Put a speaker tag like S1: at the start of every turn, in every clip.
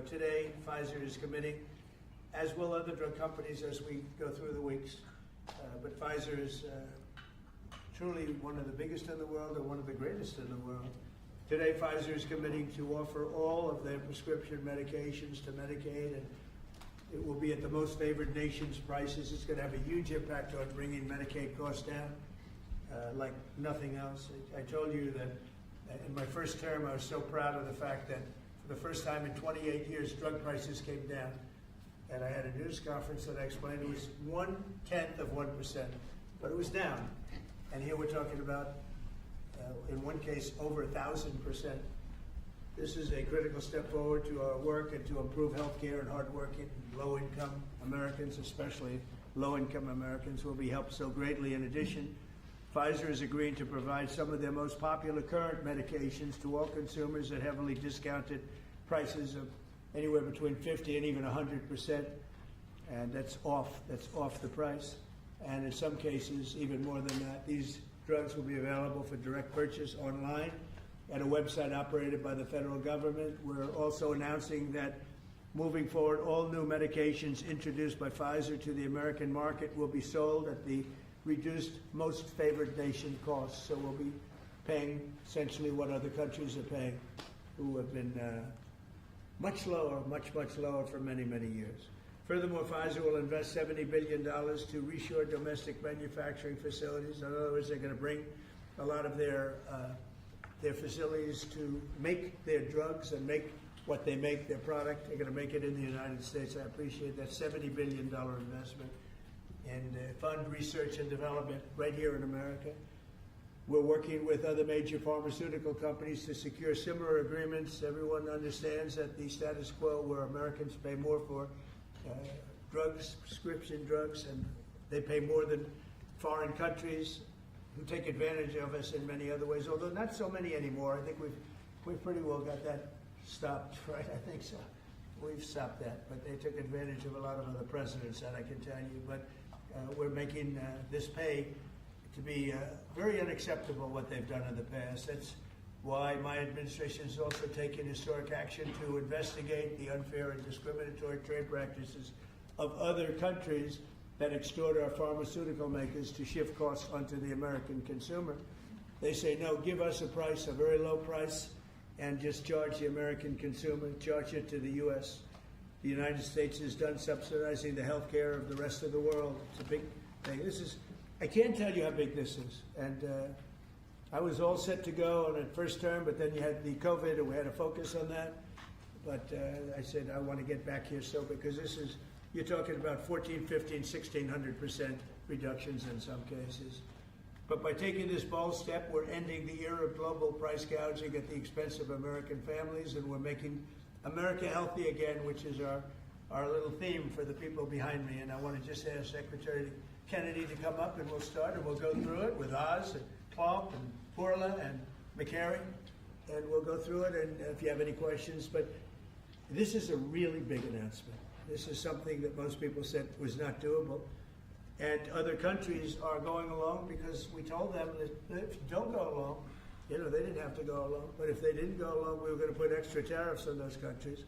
S1: today, Pfizer is committing, as will other drug companies as we go through the weeks. But Pfizer is truly one of the biggest in the world and one of the greatest in the world. Today, Pfizer is committing to offer all of their prescription medications to Medicaid, and it will be at the most favored nation's prices. It's going to have a huge impact on bringing Medicaid costs down like nothing else. I told you that in my first term, I was so proud of the fact that for the first time in 28 years, drug prices came down. And I had a news conference that I explained it was 1/10 of 1%, but it was down. And here we're talking about, in one case, over 1,000%. This is a critical step forward to our work and to improve health care, and hardworking, low-income Americans, especially low-income Americans, will be helped so greatly. In addition, Pfizer is agreeing to provide some of their most popular current medications to all consumers at heavily discounted prices of anywhere between 50 and even 100%, and that's off the price. And in some cases, even more than that. These drugs will be available for direct purchase online at a website operated by the federal government. We're also announcing that moving forward, all new medications introduced by Pfizer to the American market will be sold at the reduced most favored nation costs. So we'll be paying essentially what other countries are paying, who have been much lower for many, many years. Furthermore, Pfizer will invest $70 billion to reshore domestic manufacturing facilities. In other words, they're going to bring a lot of their facilities to make their drugs and make what they make, their product. They're going to make it in the United States. I appreciate that $70 billion investment and fund research and development right here in America. We're working with other major pharmaceutical companies to secure similar agreements. Everyone understands that the status quo where Americans pay more for drugs, prescription drugs, and they pay more than foreign countries who take advantage of us in many other ways, although not so many anymore. I think we've pretty well got that stopped, right? I think so. We've stopped that, but they took advantage of a lot of other precedents, that I can tell you. But we're making this pay to be very unacceptable, what they've done in the past. That's why my administration has also taken historic action to investigate the unfair and discriminatory trade practices of other countries that extort our pharmaceutical makers to shift costs onto the American consumer. They say, no, give us a price, a very low price, and just charge the American consumer, charge it to the U.S. The United States is done subsidizing the health care of the rest of the world. It's a big thing. I can't tell you how big this is. And I was all set to go on the first term, but then you had the COVID, and we had to focus on that. But I said, I want to get back here because you're talking about 14, 15, 1,600% reductions in some cases. But by taking this bold step, we're ending the era of global price gouging at the expense of American families, and we're making America healthy again, which is our little theme for the people behind me. And I want to just ask Secretary Kennedy to come up, and we'll start, and we'll go through it with Oz and Plump and Bourla and McCary, and we'll go through it, and if you have any questions. But this is a really big announcement. This is something that most people said was not doable. And other countries are going along because we told them that if you don't go along, they didn't have to go along, but if they didn't go along, we were going to put extra tariffs on those countries,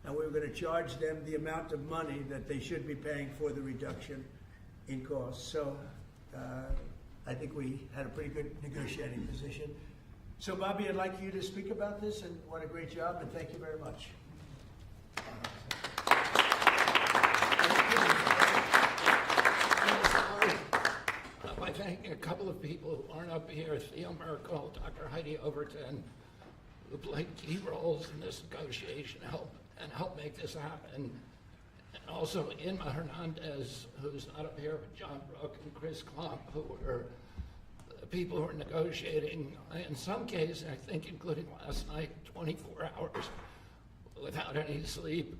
S1: and we were going to charge them the amount of money that they should be paying for the reduction in costs. So I think we had a pretty good negotiating position. So Bobby, I'd like you to speak about this, and what a great job, and thank you very much.
S2: I thank a couple of people who aren't up here, Theo Merkel, Dr. Heidi Overton, who played key roles in this negotiation and helped make this happen. And also Inma Hernandez, who's not up here, but John Brook and Chris Klump, who were the people who were negotiating, in some cases, I think including last night, 24 hours without any sleep.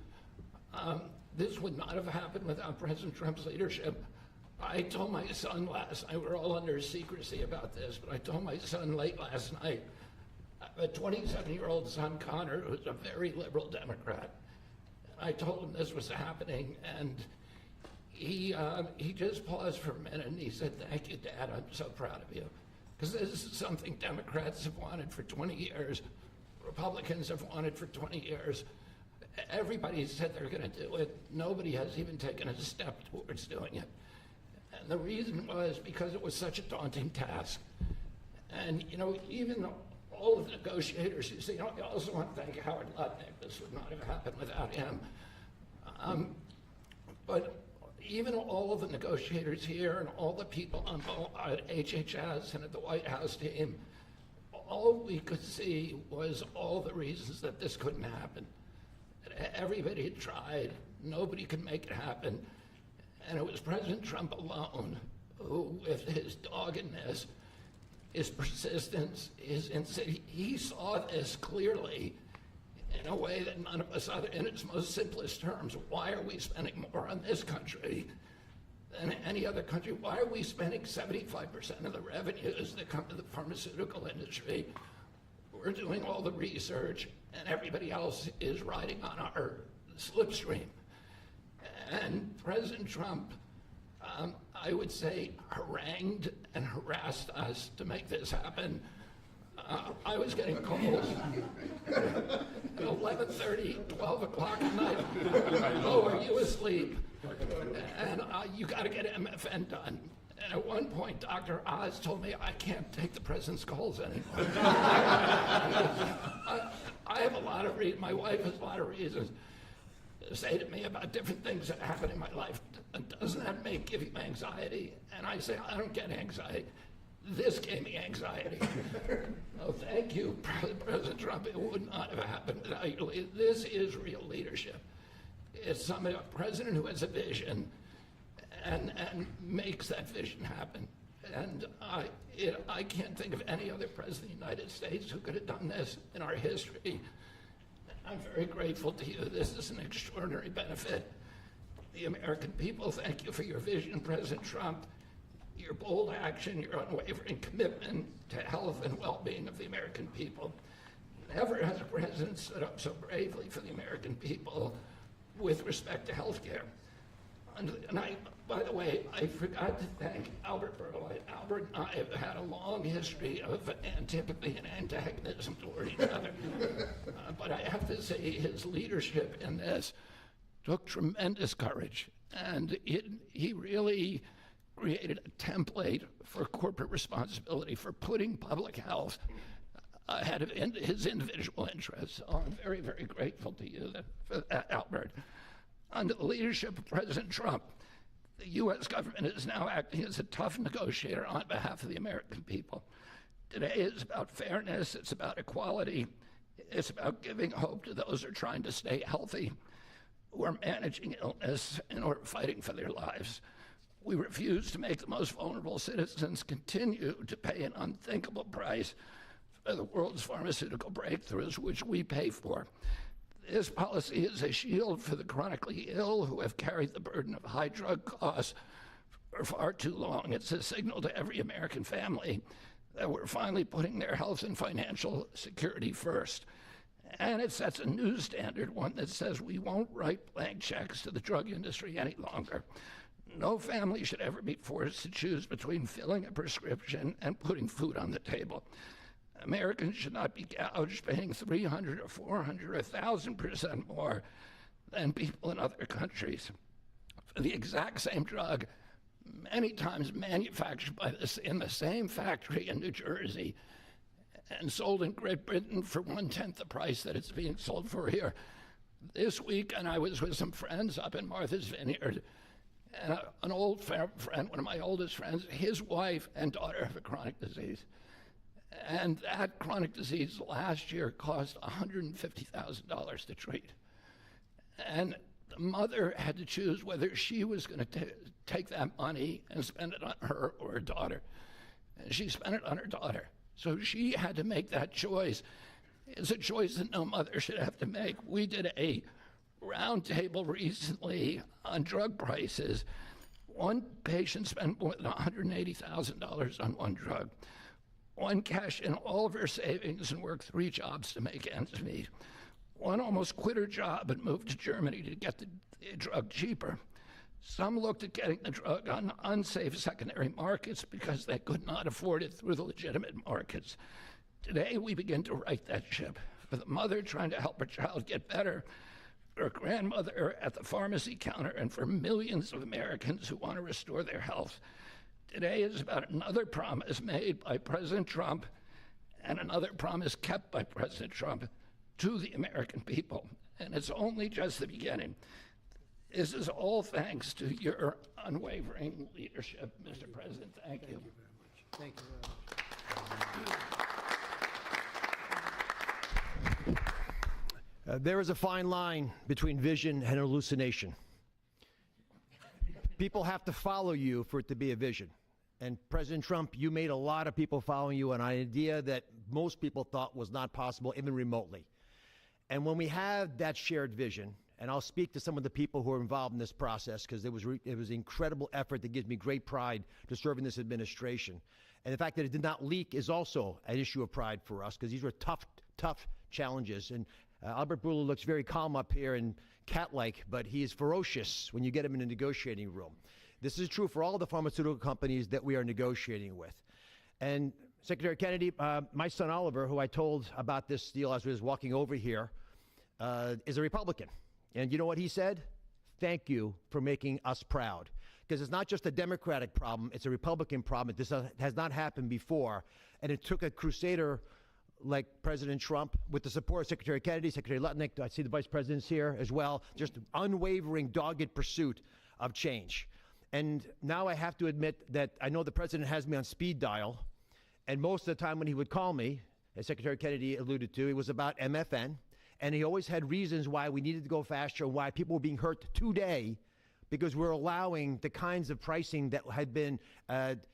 S2: This would not have happened without President Trump's leadership. I told my son last night, we're all under secrecy about this, but I told my son late last night, a 27-year-old son, Connor, who's a very liberal Democrat, I told him this was happening, and he just paused for a minute and he said, "Thank you, Dad, I'm so proud of you." Because this is something Democrats have wanted for 20 years, Republicans have wanted for 20 years, Everybody said they're going to do it. Nobody has even taken a step towards doing it. And the reason was because it was such a daunting task. And, even all of the negotiators, I also want to thank Howard Lutnick. This would not have happened without him. But even all of the negotiators here and all the people on at HHS and at the White House team, all we could see was all the reasons that this couldn't happen. Everybody had tried. Nobody could make it happen. And it was President Trump alone who, with his doggedness, his persistence, he saw this clearly in a way that none of us other, in its most simplest terms. Why are we spending more on this country than any other country? Why are we spending 75% of the revenues that come to the pharmaceutical industry? We're doing all the research, and everybody else is riding on our slipstream. And President Trump, I would say, harangued and harassed us to make this happen. I was getting calls at 11:30, 12 o'clock at night. Oh, are you asleep? And you got to get MFN done. And at one point, Dr. Oz told me I can't take the president's calls anymore. I have a lot of reasons. My wife has a lot of reasons to say to me about different things that happen in my life. Doesn't that give you anxiety? And I say, I don't get anxiety. This gave me anxiety. Oh, thank you, President Trump. It would not have happened without you. This is real leadership. It's a president who has a vision and makes that vision happen. And I can't think of any other president of the United States who could have done this in our history. I'm very grateful to you. This is an extraordinary benefit. The American people, thank you for your vision, President Trump, your bold action, your unwavering commitment to health and well-being of the American people. Never has a president stood up so bravely for the American people with respect to health care. And by the way, I forgot to thank Albert Berlin. Albert and I have had a long history of antipathy and antagonism toward each other. But I have to say his leadership in this took tremendous courage. And he really created a template for corporate responsibility, for putting public health ahead of his individual interests. So I'm very, very grateful to you for that, Albert. Under the leadership of President Trump, the U.S. government is now acting as a tough negotiator on behalf of the American people. Today is about fairness, it's about equality, it's about giving hope to those who are trying to stay healthy, who are managing illness, and who are fighting for their lives. We refuse to make the most vulnerable citizens continue to pay an unthinkable price for the world's pharmaceutical breakthroughs, which we pay for. This policy is a shield for the chronically ill who have carried the burden of high drug costs for far too long. It's a signal to every American family that we're finally putting their health and financial security first. And it sets a new standard, one that says we won't write blank checks to the drug industry any longer. No family should ever be forced to choose between filling a prescription and putting food on the table. Americans should not be gouged paying 300 or 400 or 1,000% more than people in other countries for the exact same drug, many times manufactured in the same factory in New Jersey and sold in Great Britain for 1/10 the price that it's being sold for here. This week, and I was with some friends up in Martha's Vineyard, and an old friend, one of my oldest friends, his wife and daughter have a chronic disease. And that chronic disease last year cost $150,000 to treat. And the mother had to choose whether she was going to take that money and spend it on her or her daughter. And she spent it on her daughter. So she had to make that choice. It's a choice that no mother should have to make. We did a roundtable recently on drug prices. One patient spent more than $180,000 on one drug. One cashed in all of her savings and worked 3 jobs to make ends meet. One almost quit her job and moved to Germany to get the drug cheaper. Some looked at getting the drug on unsafe secondary markets because they could not afford it through the legitimate markets. Today, we begin to right that ship. For the mother trying to help her child get better, for a grandmother at the pharmacy counter, and for millions of Americans who want to restore their health. Today is about another promise made by President Trump and another promise kept by President Trump to the American people. And it's only just the beginning. This is all thanks to your unwavering leadership, Mr. President. Thank you.
S1: Thank you very much.
S3: There is a fine line between vision and hallucination. People have to follow you for it to be a vision. And President Trump, you made a lot of people following you, an idea that most people thought was not possible, even remotely. And when we have that shared vision, and I'll speak to some of the people who are involved in this process, because it was incredible effort that gives me great pride to serve in this administration. And the fact that it did not leak is also an issue of pride for us, because these were tough challenges. And Albert Bourla looks very calm up here and cat-like, but he is ferocious when you get him in a negotiating room. This is true for all the pharmaceutical companies that we are negotiating with. And Secretary Kennedy, my son Oliver, who I told about this deal as we was walking over here, is a Republican. And you know what he said? Thank you for making us proud. Because it's not just a Democratic problem, it's a Republican problem. This has not happened before. And it took a crusader like President Trump, with the support of Secretary Kennedy, Secretary Lutnick, I see the Vice President's here as well, just unwavering, dogged pursuit of change. And now I have to admit that I know the President has me on speed dial, and most of the time when he would call me, as Secretary Kennedy alluded to, it was about MFN, and he always had reasons why we needed to go faster and why people were being hurt today, because we're allowing the kinds of pricing that had been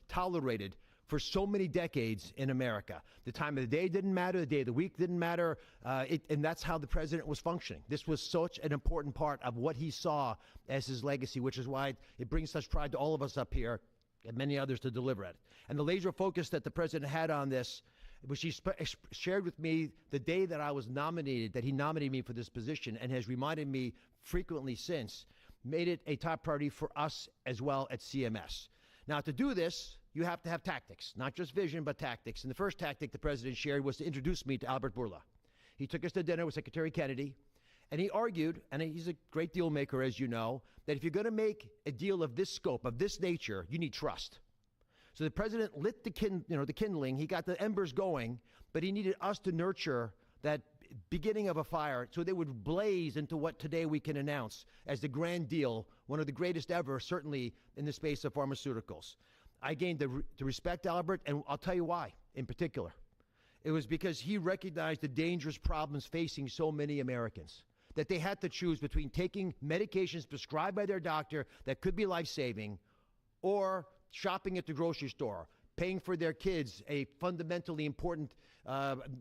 S3: tolerated for so many decades in America. The time of the day didn't matter, the day of the week didn't matter, and that's how the president was functioning. This was such an important part of what he saw as his legacy, which is why it brings such pride to all of us up here and many others to deliver it. And the laser focus that the president had on this, which he shared with me the day that I was nominated, that he nominated me for this position, and has reminded me frequently since, made it a top priority for us as well at CMS. Now, to do this, you have to have tactics, not just vision, but tactics. And the first tactic the president shared was to introduce me to Albert Bourla. He took us to dinner with Secretary Kennedy, and he argued, and he's a great deal maker, as you know, that if you're going to make a deal of this scope, of this nature, you need trust. So the president lit the kindling. He got the embers going, but he needed us to nurture that beginning of a fire so they would blaze into what today we can announce as the grand deal, one of the greatest ever, certainly in the space of pharmaceuticals. I gained to respect Albert, and I'll tell you why in particular. It was because he recognized the dangerous problems facing so many Americans, that they had to choose between taking medications prescribed by their doctor that could be life-saving, or shopping at the grocery store, paying for their kids a fundamentally important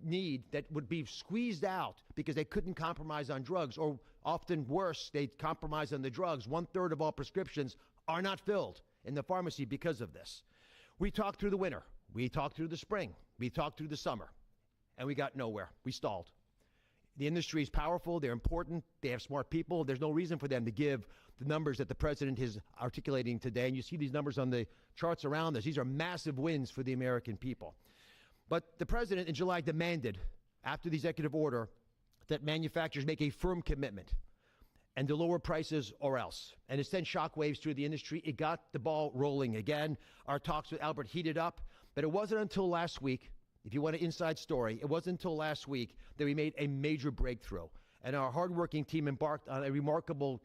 S3: need that would be squeezed out because they couldn't compromise on drugs, or often worse, they compromise on the drugs. 1/3 of all prescriptions are not filled in the pharmacy because of this. We talked through the winter. We talked through the spring. We talked through the summer. And we got nowhere. We stalled. The industry is powerful. They're important. They have smart people. There's no reason for them to give the numbers that the president is articulating today. And you see these numbers on the charts around us. These are massive wins for the American people. But the president in July demanded, after the executive order, that manufacturers make a firm commitment and to lower prices or else. And it sent shockwaves through the industry. It got the ball rolling again. Our talks with Albert heated up, but it wasn't until last week, if you want an inside story, it wasn't until last week that we made a major breakthrough. And our hardworking team embarked on a remarkable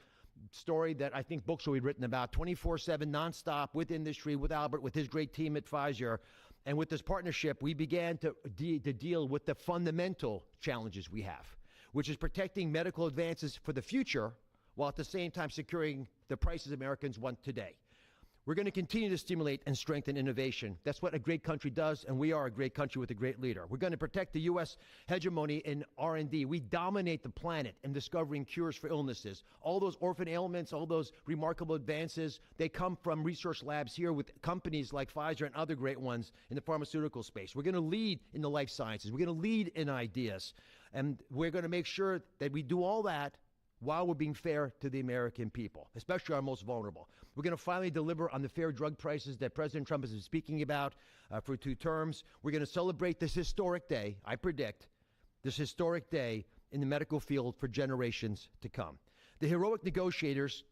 S3: story that I think books will be written about, 24/7, nonstop, with industry, with Albert, with his great team at Pfizer. And with this partnership, we began to deal with the fundamental challenges we have, which is protecting medical advances for the future while at the same time securing the prices Americans want today. We're going to continue to stimulate and strengthen innovation. That's what a great country does, and we are a great country with a great leader. We're going to protect the U.S. hegemony in R&D. We dominate the planet in discovering cures for illnesses. All those orphan ailments, all those remarkable advances, they come from research labs here with companies like Pfizer and other great ones in the pharmaceutical space. We're going to lead in the life sciences. We're going to lead in ideas. And we're going to make sure that we do all that while we're being fair to the American people, especially our most vulnerable. We're going to finally deliver on the fair drug prices that President Trump has been speaking about for 2 terms. We're going to celebrate this historic day, I predict, this historic day in the medical field for generations to come. The heroic negotiators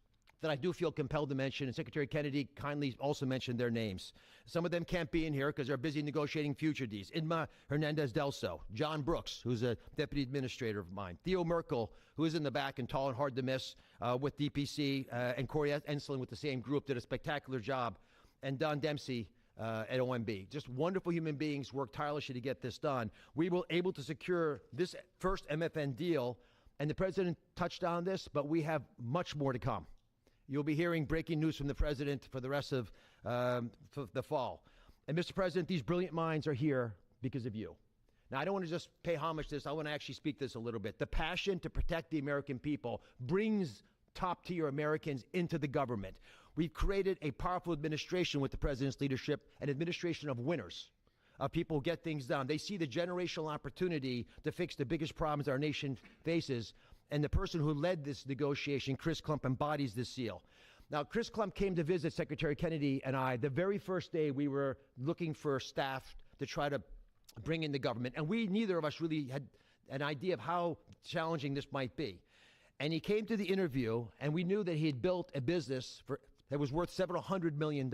S3: that I do feel compelled to mention, and Secretary Kennedy kindly also mentioned their names. Some of them can't be in here because they're busy negotiating future Ds. Inma Hernandez-Delso, John Brooks, who's a deputy administrator of mine, Theo Merkel, who is in the back and tall and hard to miss with DPC, and Corey Enslin with the same group did a spectacular job, and Don Dempsey at OMB. Just wonderful human beings worked tirelessly to get this done. We were able to secure this first MFN deal, and the president touched on this, but we have much more to come. You'll be hearing breaking news from the president for the rest of for the fall. And Mr. President, these brilliant minds are here because of you. Now, I don't want to just pay homage to this. I want to actually speak this a little bit. The passion to protect the American people brings top-tier Americans into the government. We've created a powerful administration with the president's leadership, an administration of winners, of people who get things done. They see the generational opportunity to fix the biggest problems our nation faces. And the person who led this negotiation, Chris Klump, embodies this seal. Now, Chris Klump came to visit Secretary Kennedy and I the very first day we were looking for staff to try to bring in the government. And neither of us really had an idea of how challenging this might be. And he came to the interview, and we knew that he had built a business that was worth several $100 million.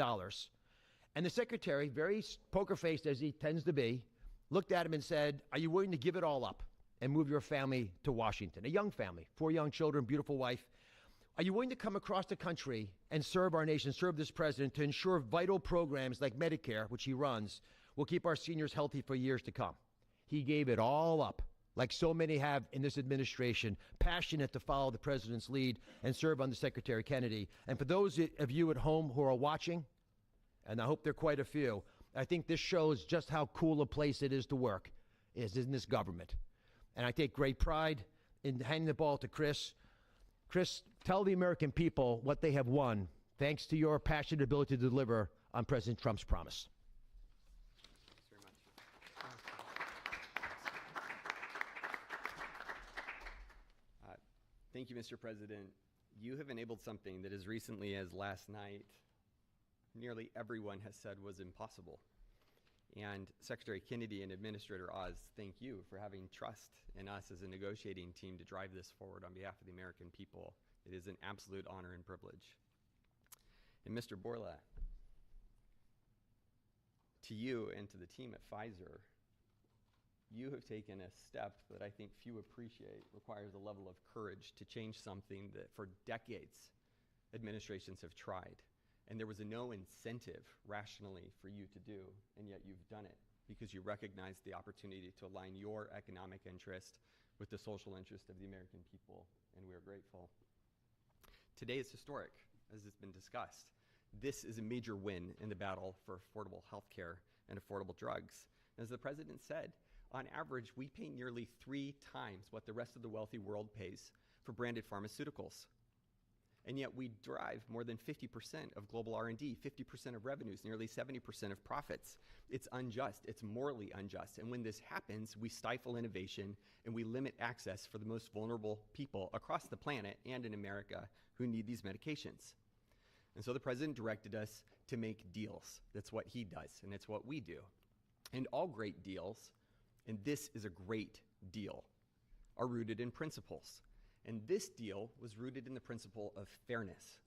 S3: And the secretary, very poker-faced as he tends to be, looked at him and said, "Are you willing to give it all up and move your family to Washington?" A young family, 4 young children, beautiful wife. "Are you willing to come across the country and serve our nation, serve this president to ensure vital programs like Medicare, which he runs, will keep our seniors healthy for years to come?" He gave it all up, like so many have in this administration, passionate to follow the president's lead and serve under Secretary Kennedy. And for those of you at home who are watching, and I hope there are quite a few, I think this shows just how cool a place it is to work, is in this government. And I take great pride in handing the ball to Chris. Chris, tell the American people what they have won thanks to your passionate ability to deliver on President Trump's promise.
S4: Thanks very much. Thank you, Mr. President. You have enabled something that as recently as last night, nearly everyone has said was impossible. And Secretary Kennedy and Administrator Oz, thank you for having trust in us as a negotiating team to drive this forward on behalf of the American people. It is an absolute honor and privilege. And Mr. Borla, to you and to the team at Pfizer, you have taken a step that I think few appreciate, requires a level of courage to change something that for decades administrations have tried. And there was no incentive rationally for you to do, and yet you've done it because you recognize the opportunity to align your economic interest with the social interest of the American people, and we are grateful. Today is historic, as has been discussed. This is a major win in the battle for affordable health care and affordable drugs. As the president said, on average, we pay nearly 3 times what the rest of the wealthy world pays for branded pharmaceuticals. And yet we drive more than 50% of global R&D, 50% of revenues, nearly 70% of profits. It's unjust. It's morally unjust. And when this happens, we stifle innovation and we limit access for the most vulnerable people across the planet and in America who need these medications. And so the president directed us to make deals. That's what he does, and it's what we do. And all great deals, and this is a great deal, are rooted in principles. And this deal was rooted in the principle of fairness.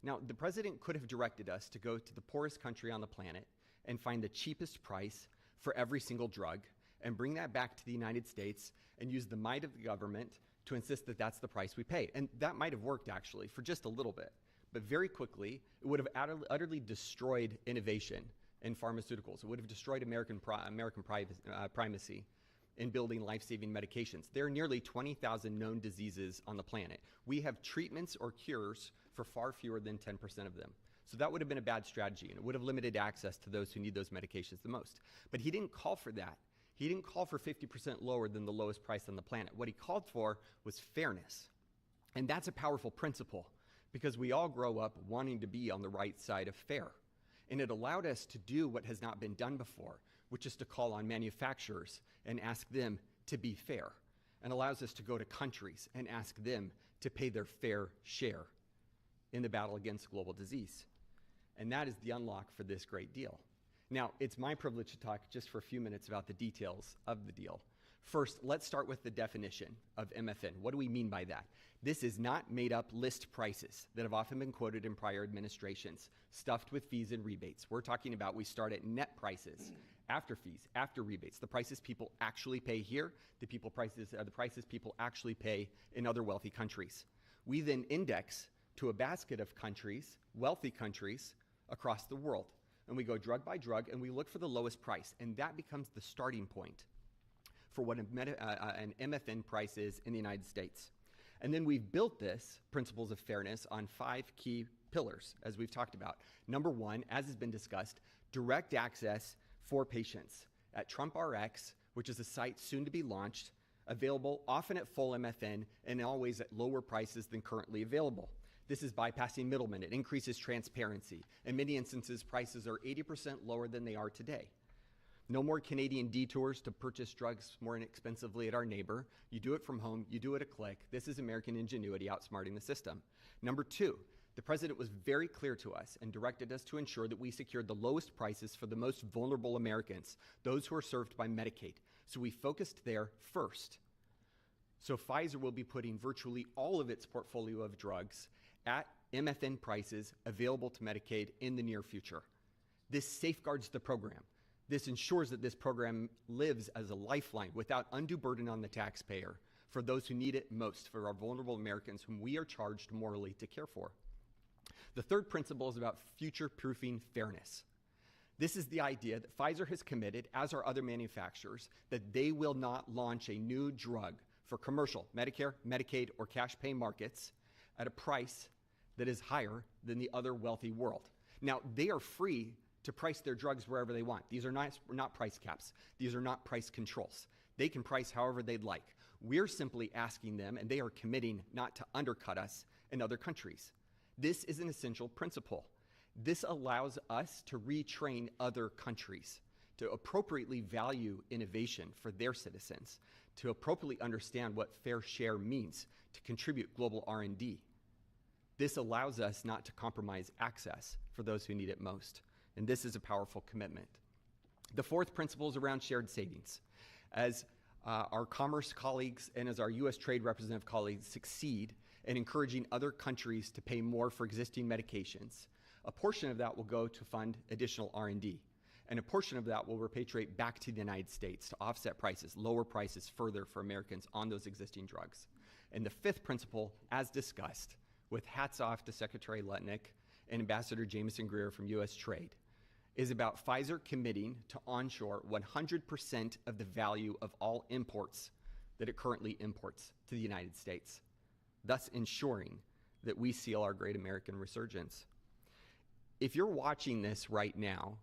S4: Now, the president could have directed us to go to the poorest country on the planet and find the cheapest price for every single drug and bring that back to the United States and use the might of the government to insist that that's the price we pay. And that might have worked, actually, for just a little bit. But very quickly, it would have utterly destroyed innovation in pharmaceuticals. It would have destroyed American primacy in building life-saving medications. There are nearly 20,000 known diseases on the planet. We have treatments or cures for far fewer than 10% of them. So that would have been a bad strategy, and it would have limited access to those who need those medications the most. But he didn't call for that. He didn't call for 50% lower than the lowest price on the planet. What he called for was fairness. And that's a powerful principle, because we all grow up wanting to be on the right side of fair. And it allowed us to do what has not been done before, which is to call on manufacturers and ask them to be fair, and allows us to go to countries and ask them to pay their fair share in the battle against global disease. And that is the unlock for this great deal. Now, it's my privilege to talk just for a few minutes about the details of the deal. First, let's start with the definition of MFN. What do we mean by that? This is not made-up list prices that have often been quoted in prior administrations, stuffed with fees and rebates. We're talking about we start at net prices, after fees, after rebates, the prices people actually pay here, the prices people actually pay in other wealthy countries. We then index to a basket of countries, wealthy countries, across the world. And we go drug by drug, and we look for the lowest price, and that becomes the starting point for what an MFN price is in the United States. And then we've built this principles of fairness on 5 key pillars, as we've talked about. Number 1, as has been discussed, direct access for patients at TrumpRx, which is a site soon to be launched, available often at full MFN and always at lower prices than currently available. This is bypassing middlemen. It increases transparency. In many instances, prices are 80% lower than they are today. No more Canadian detours to purchase drugs more inexpensively at our neighbor. You do it from home. You do it a click. This is American ingenuity outsmarting the system. Number 2, the president was very clear to us and directed us to ensure that we secured the lowest prices for the most vulnerable Americans, those who are served by Medicaid. So we focused there first. So Pfizer will be putting virtually all of its portfolio of drugs at MFN prices available to Medicaid in the near future. This safeguards the program. This ensures that this program lives as a lifeline without undue burden on the taxpayer for those who need it most, for our vulnerable Americans whom we are charged morally to care for. The third principle is about future-proofing fairness. This is the idea that Pfizer has committed, as are other manufacturers, that they will not launch a new drug for commercial, Medicare, Medicaid, or cash pay markets at a price that is higher than the other wealthy world. Now, they are free to price their drugs wherever they want. These are not price caps. These are not price controls. They can price however they'd like. We're simply asking them, and they are committing not to undercut us in other countries. This is an essential principle. This allows us to retrain other countries to appropriately value innovation for their citizens, to appropriately understand what fair share means, to contribute global R&D. This allows us not to compromise access for those who need it most. And this is a powerful commitment. The fourth principle is around shared savings. As our commerce colleagues and as our U.S. trade representative colleagues succeed in encouraging other countries to pay more for existing medications, a portion of that will go to fund additional R&D. And a portion of that will repatriate back to the United States to offset prices, lower prices further for Americans on those existing drugs. And the fifth principle, as discussed, with hats off to Secretary Lutnick and Ambassador Jameson Greer from U.S. Trade, is about Pfizer committing to onshore 100% of the value of all imports that it currently imports to the United States, thus ensuring that we seal our great American resurgence. If you're watching this right now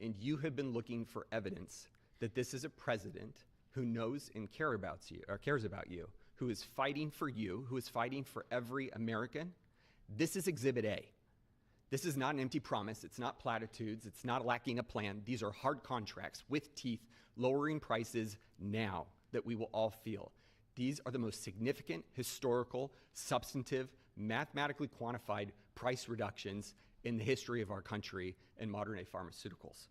S4: and you have been looking for evidence that this is a president who knows and cares about you, who is fighting for you, who is fighting for every American, this is Exhibit A. This is not an empty promise. It's not platitudes. It's not lacking a plan. These are hard contracts with teeth, lowering prices now that we will all feel. These are the most significant, historical, substantive, mathematically quantified price reductions in the history of our country and modern-day pharmaceuticals.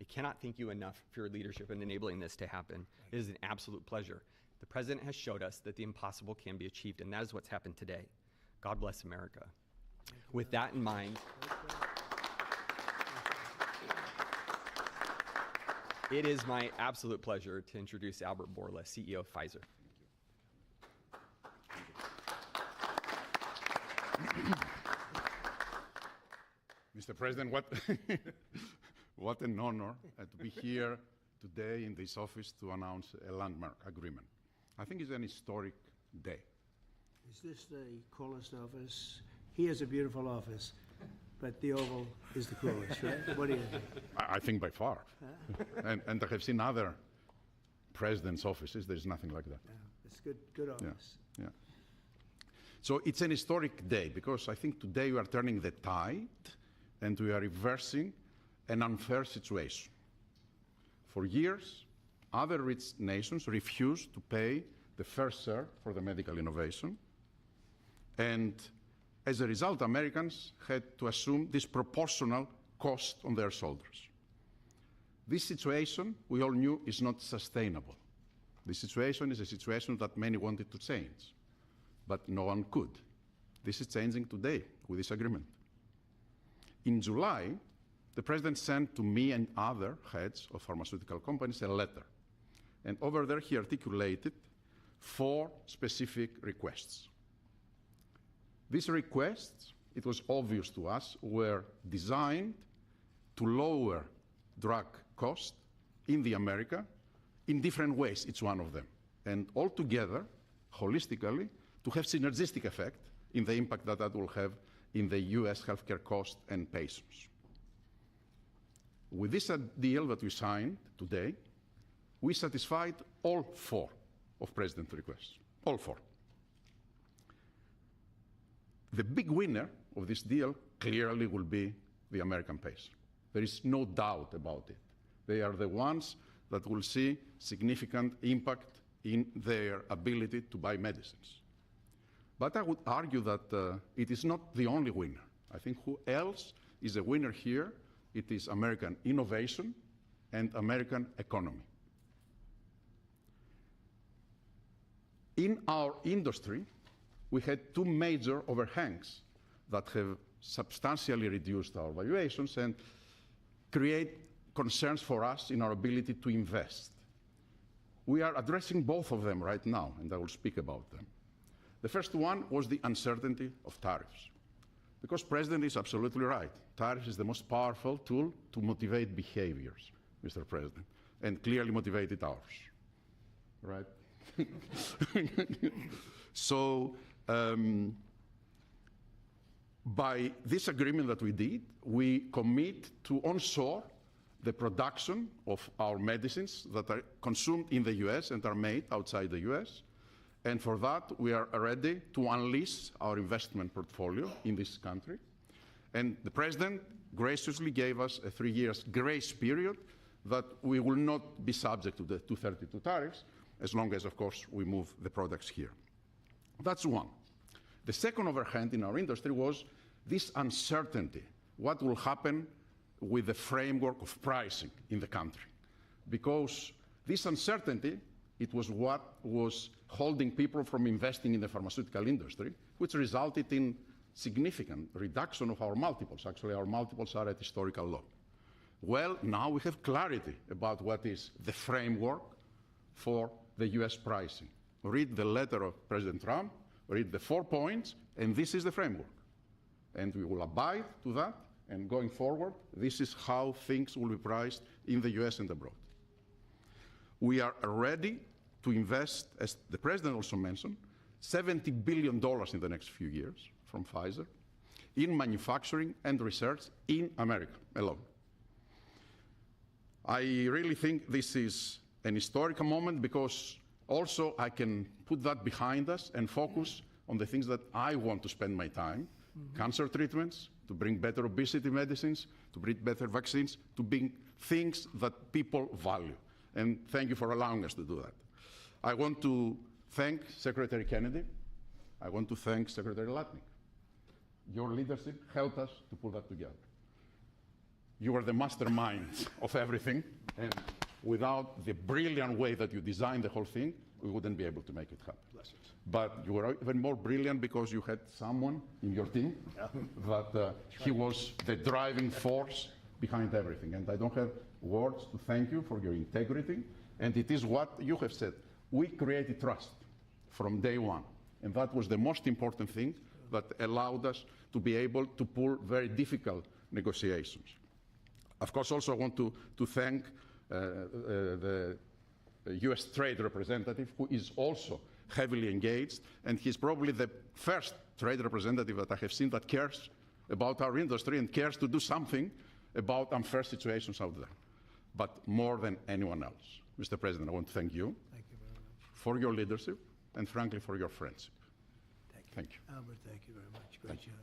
S4: I cannot thank you enough for your leadership in enabling this to happen. It is an absolute pleasure. The president has showed us that the impossible can be achieved, and that is what's happened today. God bless America. With that in mind, it is my absolute pleasure to introduce Albert Bourla, CEO of Pfizer.
S5: Mr. President, what an honor to be here today in this office to announce a landmark agreement. I think it's an historic day.
S1: Is this the coolest office? He has a beautiful office, but the Oval is the coolest, right? What do you think?
S5: I think by far. And I have seen other presidents' offices. There's nothing like that.
S1: Yeah, it's good office.
S5: Yeah. So it's an historic day because I think today we are turning the tide and we are reversing an unfair situation. For years, other rich nations refused to pay the fair share for the medical innovation, and as a result, Americans had to assume disproportional cost on their shoulders. This situation, we all knew, is not sustainable. This situation is a situation that many wanted to change, but no one could. This is changing today with this agreement. In July, the President sent to me and other heads of pharmaceutical companies a letter. And over there, he articulated 4 specific requests. These requests, it was obvious to us, were designed to lower drug cost in the America in different ways, each one of them. And altogether, holistically, to have synergistic effect in the impact that that will have in the US healthcare cost and patients. With this deal that we signed today, we satisfied all 4 of President's requests, all 4. The big winner of this deal clearly will be the American patient. There is no doubt about it. They are the ones that will see significant impact in their ability to buy medicines. But I would argue that it is not the only winner. I think who else is a winner here? It is American innovation and American economy. In our industry, we had 2 major overhangs that have substantially reduced our valuations and create concerns for us in our ability to invest. We are addressing both of them right now, and I will speak about them. The first one was the uncertainty of tariffs. Because President is absolutely right. Tariffs is the most powerful tool to motivate behaviors, Mr. President, and clearly motivated ours, right? So, by this agreement that we did, we commit to onshore the production of our medicines that are consumed in the US and are made outside the US. And for that, we are ready to unleash our investment portfolio in this country. And the President graciously gave us a 3 years grace period that we will not be subject to the 232 tariffs, as long as, of course, we move the products here. That's one. The second overhang in our industry was this uncertainty. What will happen with the framework of pricing in the country? Because this uncertainty, it was what was holding people from investing in the pharmaceutical industry, which resulted in significant reduction of our multiples. Actually, our multiples are at historical low. Well, now we have clarity about what is the framework for the US pricing. Read the letter of President Trump, read the 4 points, and this is the framework. And we will abide to that, and going forward, this is how things will be priced in the US and abroad. We are ready to invest, as the President also mentioned, $70 billion in the next few years from Pfizer in manufacturing and research in America alone. I really think this is an historical moment because also I can put that behind us and focus on the things that I want to spend my time, cancer treatments, to bring better obesity medicines, to bring better vaccines, to bring things that people value. And thank you for allowing us to do that. I want to thank Secretary Kennedy. I want to thank Secretary Latnik. Your leadership helped us to pull that together. You are the masterminds of everything, and without the brilliant way that you designed the whole thing, we wouldn't be able to make it happen. But you were even more brilliant because you had someone in your team that he was the driving force behind everything. And I don't have words to thank you for your integrity. And it is what you have said. We created trust from day one. And that was the most important thing that allowed us to be able to pull very difficult negotiations. Of course, also I want to thank the US trade representative, who is also heavily engaged, and he's probably the first trade representative that I have seen that cares about our industry and cares to do something about unfair situations out there, but more than anyone else. Mr. President, I want to thank you,
S1: very much.
S5: For your leadership and, frankly, for your friendship. Thank you.
S1: Albert, thank you very much. Great job.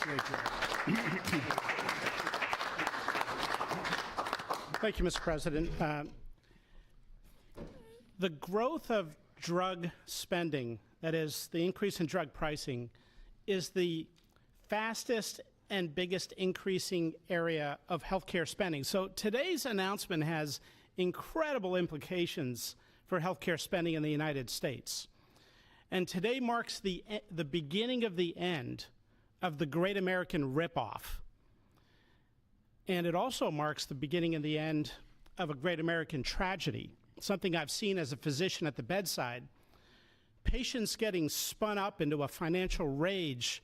S1: Great job.
S6: Thank you, Mr. President. The growth of drug spending, that is, the increase in drug pricing, is the fastest and biggest increasing area of healthcare spending. So today's announcement has incredible implications for healthcare spending in the United States. And today marks the beginning of the end of the Great American Ripoff. And it also marks the beginning and the end of a great American tragedy, something I've seen as a physician at the bedside. Patients getting spun up into a financial rage,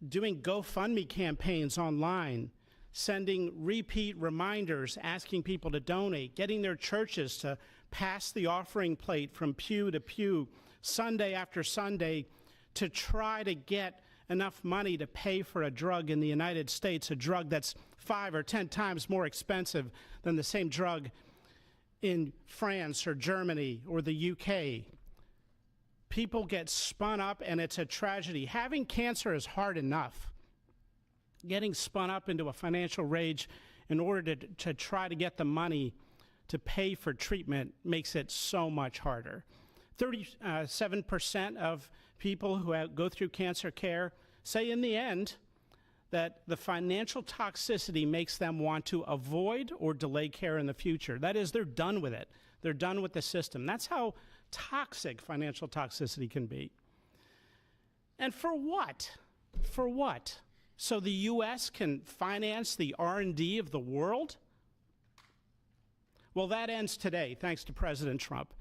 S6: doing GoFundMe campaigns online, sending repeat reminders, asking people to donate, getting their churches to pass the offering plate from pew to pew, Sunday after Sunday, to try to get enough money to pay for a drug in the United States, a drug that's 5 or 10 times more expensive than the same drug in France or Germany or the UK. People get spun up, and it's a tragedy. Having cancer is hard enough. Getting spun up into a financial rage in order to try to get the money to pay for treatment makes it so much harder. 37% of people who go through cancer care say in the end that the financial toxicity makes them want to avoid or delay care in the future. That is, they're done with it. They're done with the system. That's how toxic financial toxicity can be. And for what? For what? So the U.S. can finance the R&D of the world? Well, that ends today, thanks to President Trump.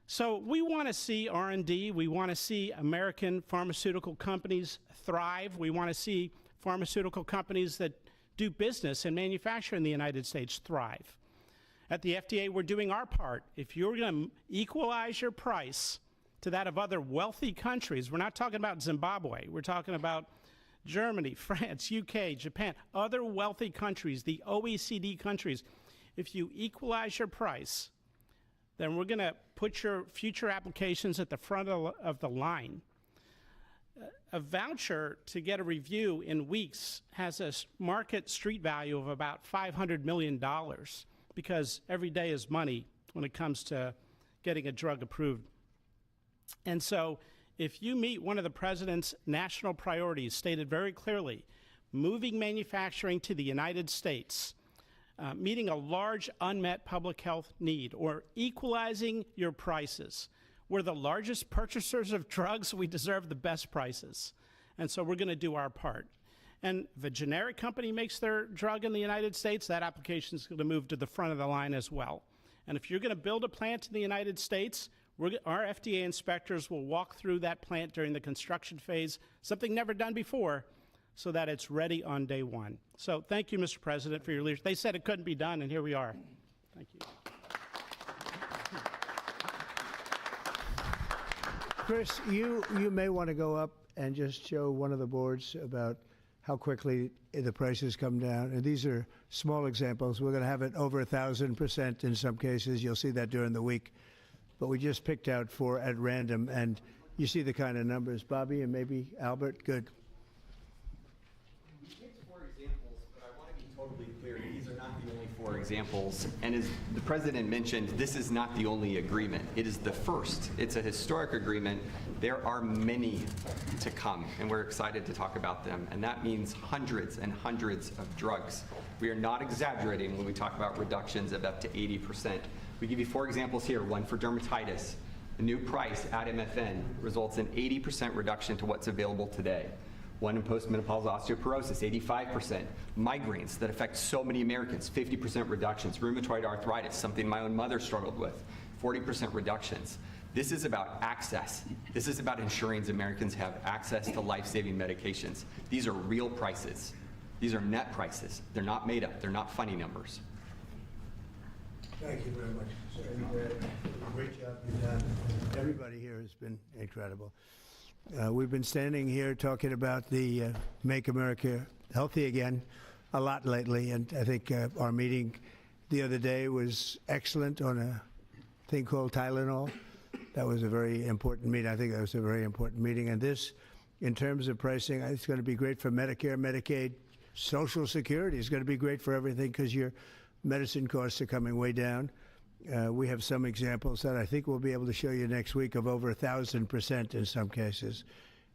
S6: So we want to see R&D. We want to see American pharmaceutical companies thrive. We want to see pharmaceutical companies that do business and manufacture in the United States thrive. At the FDA, we're doing our part. If you're going to equalize your price to that of other wealthy countries, we're not talking about Zimbabwe. We're talking about Germany, France, UK, Japan, other wealthy countries, the OECD countries. If you equalize your price, then we're going to put your future applications at the front of the line. A voucher to get a review in weeks has a market street value of about $500 million because every day is money when it comes to getting a drug approved. And so if you meet one of the president's national priorities stated very clearly, moving manufacturing to the United States, meeting a large unmet public health need, or equalizing your prices. We're the largest purchasers of drugs. We deserve the best prices. And so we're going to do our part. And if a generic company makes their drug in the United States, that application is going to move to the front of the line as well. And if you're going to build a plant in the United States, our FDA inspectors will walk through that plant during the construction phase, something never done before, so that it's ready on day one. So thank you, Mr. President, for your leadership. They said it couldn't be done, and here we are. Thank you.
S1: Chris, you may want to go up and just show one of the boards about how quickly the prices come down. And these are small examples. We're going to have it over 1,000% in some cases. You'll see that during the week. But we just picked out 4 at random, and you see the kind of numbers. Bobby and maybe Albert, good.
S4: We picked 4 examples, but I want to be totally clear. These are not the only 4 examples. And as the president mentioned, this is not the only agreement. It is the first. It's a historic agreement. There are many to come, and we're excited to talk about them. And that means hundreds and hundreds of drugs. We are not exaggerating when we talk about reductions of up to 80%. We give you 4 examples here. One for dermatitis. The new price at MFN results in 80% reduction to what's available today. One in postmenopausal osteoporosis, 85%. Migraines that affect so many Americans, 50% reductions. Rheumatoid arthritis, something my own mother struggled with, 40% reductions. This is about access. This is about ensuring Americans have access to life-saving medications. These are real prices. These are net prices. They're not made up. They're not funny numbers.
S1: Thank you very much. Great job you've done. Everybody here has been incredible. We've been standing here talking about the Make America Healthy Again a lot lately, and I think our meeting the other day was excellent on a thing called Tylenol. That was a very important meeting. I think that was a very important meeting. And this, in terms of pricing, it's going to be great for Medicare, Medicaid, Social Security. It's going to be great for everything because your medicine costs are coming way down. We have some examples that I think we'll be able to show you next week of over 1,000% in some cases,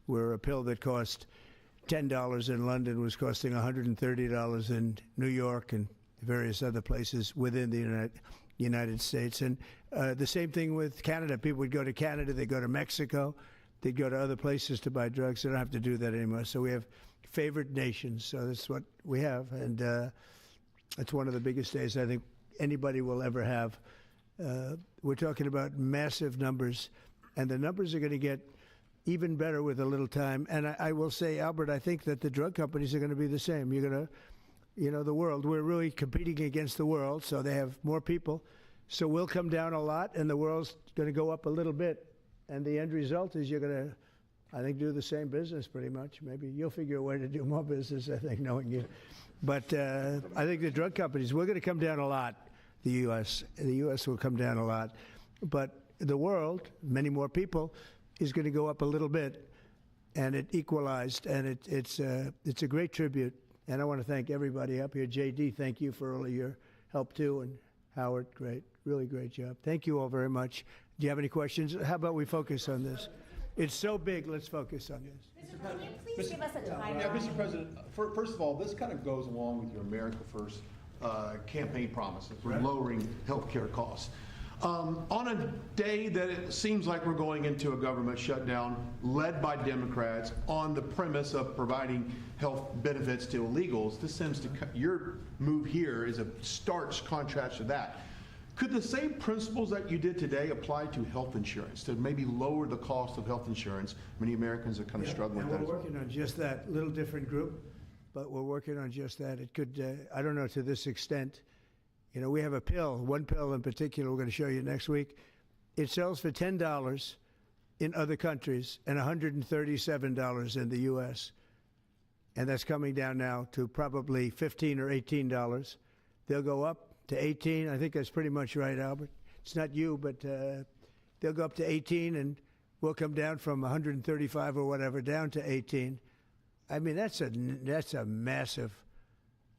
S1: where a pill that cost $10 in London was costing $130 in New York and various other places within the United States. And the same thing with Canada. People would go to Canada, they go to Mexico, they'd go to other places to buy drugs. They don't have to do that anymore. So we have favored nations. So that's what we have. And it's one of the biggest days I think anybody will ever have. We're talking about massive numbers, and the numbers are going to get even better with a little time. And I will say, Albert, I think that the drug companies are going to be the same. You're going to, you know, the world, we're really competing against the world, so they have more people. So we'll come down a lot, and the world's going to go up a little bit. And the end result is you're going to, I think, do the same business pretty much. Maybe you'll figure a way to do more business, I think, knowing you. But I think the drug companies, we're going to come down a lot, the U.S. The U.S. will come down a lot. But the world, many more people, is going to go up a little bit. And it equalized, and it's a great tribute. And I want to thank everybody up here. J.D., thank you for all of your help, too. And Howard, great, really great job. Thank you all very much. Do you have any questions? How about we focus on this? It's so big, let's focus on this.
S7: Mr. President, can you please give us a timeline?
S8: Yeah, Mr. President, first of all, this kind of goes along with your America First campaign promises for lowering health care costs. On a day that it seems like we're going into a government shutdown led by Democrats on the premise of providing health benefits to illegals, this seems to, your move here is a stark contrast to that. Could the same principles that you did today apply to health insurance, to maybe lower the cost of health insurance? Many Americans are kind of struggling with that.
S1: We're working on just that, little different group, but we're working on just that. It could, I don't know to this extent. You know, we have a pill, one pill in particular we're going to show you next week. It sells for $10 in other countries and $137 in the U.S. And that's coming down now to probably $15 or $18. They'll go up to 18. I think that's pretty much right, Albert. It's not you, but they'll go up to 18, and we'll come down from 135 or whatever down to 18. I mean, that's a massive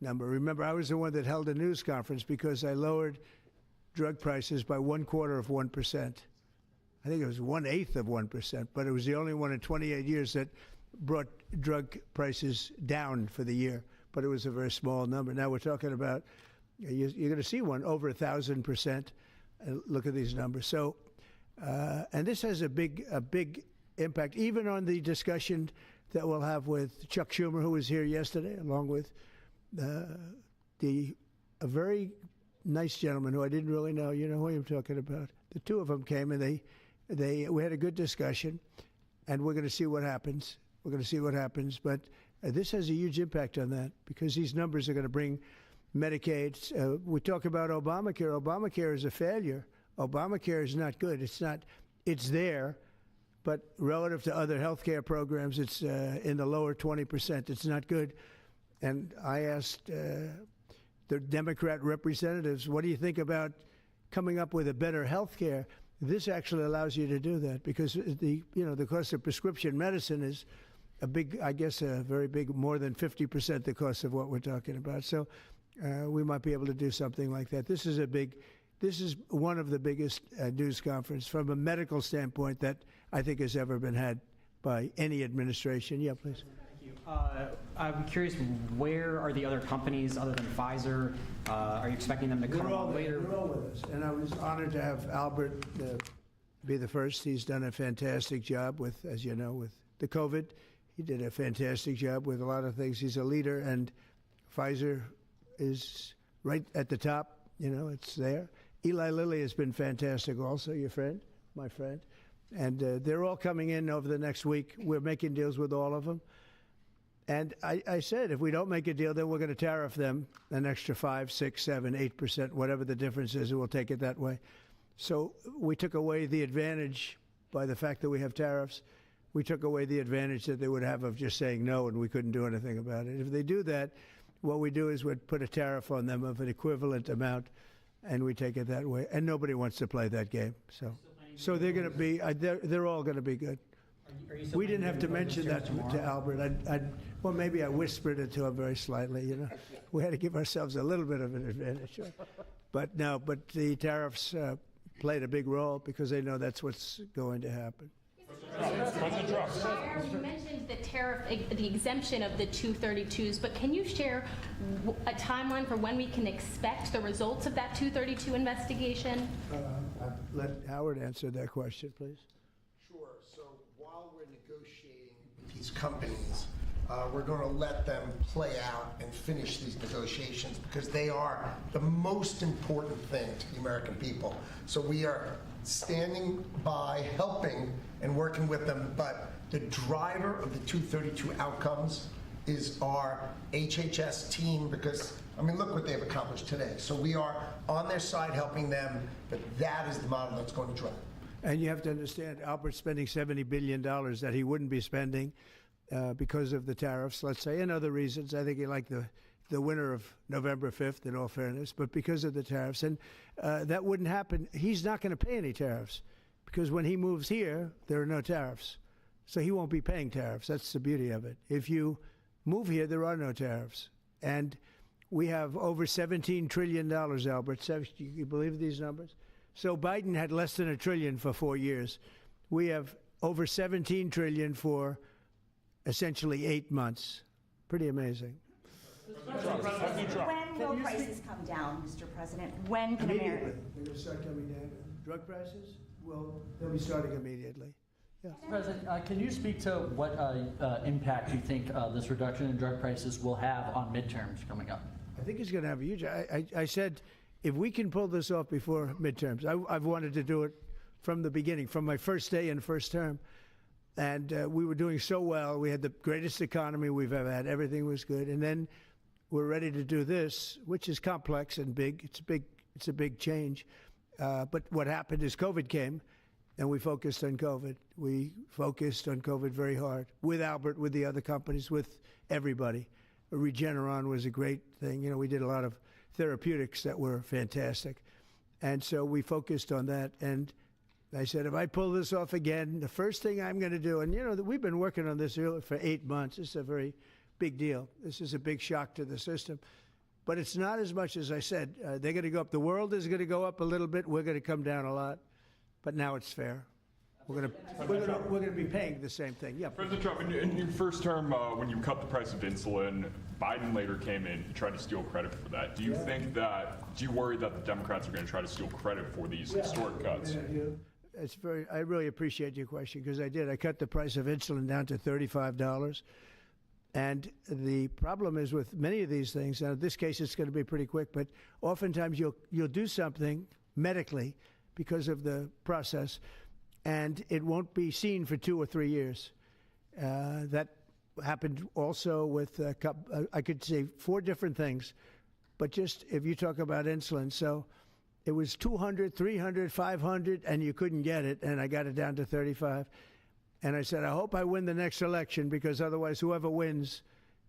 S1: number. Remember, I was the one that held a news conference because I lowered drug prices by 1/4%. I think it was 1/8 of 1%, but it was the only one in 28 years that brought drug prices down for the year. But it was a very small number. Now we're talking about, you're going to see one over 1,000%. Look at these numbers. So, and this has a big impact, even on the discussion that we'll have with Chuck Schumer, who was here yesterday, along with a very nice gentleman who I didn't really know. You know who I'm talking about. The two of them came, and we had a good discussion, and we're going to see what happens. We're going to see what happens, but this has a huge impact on that because these numbers are going to bring Medicaid. We talk about Obamacare. Obamacare is a failure. Obamacare is not good. It's there, but relative to other health care programs, it's in the lower 20%. It's not good. And I asked the Democrat representatives, what do you think about coming up with a better health care? This actually allows you to do that because the cost of prescription medicine is a big, I guess, a very big, more than 50% the cost of what we're talking about. So we might be able to do something like that. This is one of the biggest news conference from a medical standpoint that I think has ever been had by any administration. Yeah, please.
S9: Thank you. I'm curious, where are the other companies other than Pfizer? Are you expecting them to come along later?
S1: They're all with us. And I was honored to have Albert be the first. He's done a fantastic job with, as you know, with the COVID. He did a fantastic job with a lot of things. He's a leader, and Pfizer is right at the top. You know, it's there. Eli Lilly has been fantastic also, your friend, my friend. And they're all coming in over the next week. We're making deals with all of them. And I said, if we don't make a deal, then we're going to tariff them an extra 5, 6, 7, 8%, whatever the difference is, and we'll take it that way. So we took away the advantage by the fact that we have tariffs. We took away the advantage that they would have of just saying no, and we couldn't do anything about it. If they do that, what we do is we'd put a tariff on them of an equivalent amount, and we take it that way. And nobody wants to play that game. So they're going to be, they're all going to be good. We didn't have to mention that to Albert. Well, maybe I whispered it to him very slightly, you know. We had to give ourselves a little bit of an advantage. But no, but the tariffs played a big role because they know that's what's going to happen.
S10: Chair, you mentioned the tariff, the exemption of the 232s, but can you share a timeline for when we can expect the results of that 232 investigation?
S1: Let Howard answer that question, please.
S11: Sure. So while we're negotiating with these companies, we're going to let them play out and finish these negotiations because they are the most important thing to the American people. So we are standing by, helping, and working with them. But the driver of the 232 outcomes is our HHS team because, I mean, look what they've accomplished today. So we are on their side helping them, but that is the model that's going to drive.
S1: And you have to understand, Albert's spending $70 billion that he wouldn't be spending because of the tariffs, let's say, and other reasons. I think he liked the winner of November 5th, in all fairness, but because of the tariffs. And that wouldn't happen. He's not going to pay any tariffs because when he moves here, there are no tariffs. So he won't be paying tariffs. That's the beauty of it. If you move here, there are no tariffs. And we have over $17 trillion, Albert. Do you believe these numbers? So Biden had less than $1 trillion for 4 years. We have over $17 trillion for essentially 8 months. Pretty amazing.
S7: When will prices come down, Mr. President? When can
S1: Immediately.
S7: America?
S1: They're going to start coming down. Drug prices? Well, they'll be starting immediately. Yeah.
S12: Mr. President, can you speak to what impact you think this reduction in drug prices will have on midterms coming up?
S1: I think it's going to have a huge. I said, if we can pull this off before midterms, I've wanted to do it from the beginning, from my first day in first term. And we were doing so well. We had the greatest economy we've ever had. Everything was good. And then we're ready to do this, which is complex and big. It's a big change. But what happened is COVID came, and we focused on COVID. We focused on COVID very hard with Albert, with the other companies, with everybody. Regeneron was a great thing. You know, we did a lot of therapeutics that were fantastic. And so we focused on that. And I said, if I pull this off again, the first thing I'm going to do, and you know, we've been working on this for 8 months. This is a very big deal. This is a big shock to the system. But it's not as much as I said. They're going to go up. The world is going to go up a little bit. We're going to come down a lot. But now it's fair. We're going to be paying the same thing. Yeah.
S13: President Trump, in your first term, when you cut the price of insulin, Biden later came in and tried to steal credit for that. Do you worry that the Democrats are going to try to steal credit for these historic cuts?
S1: I really appreciate your question because I did. I cut the price of insulin down to $35. And the problem is with many of these things, now in this case it's going to be pretty quick, but oftentimes you'll do something medically because of the process, and it won't be seen for 2 or 3 years. That happened also with, I could say 4 different things, but just if you talk about insulin, so it was 200, 300, 500, and you couldn't get it, and I got it down to 35. And I said, I hope I win the next election because otherwise whoever wins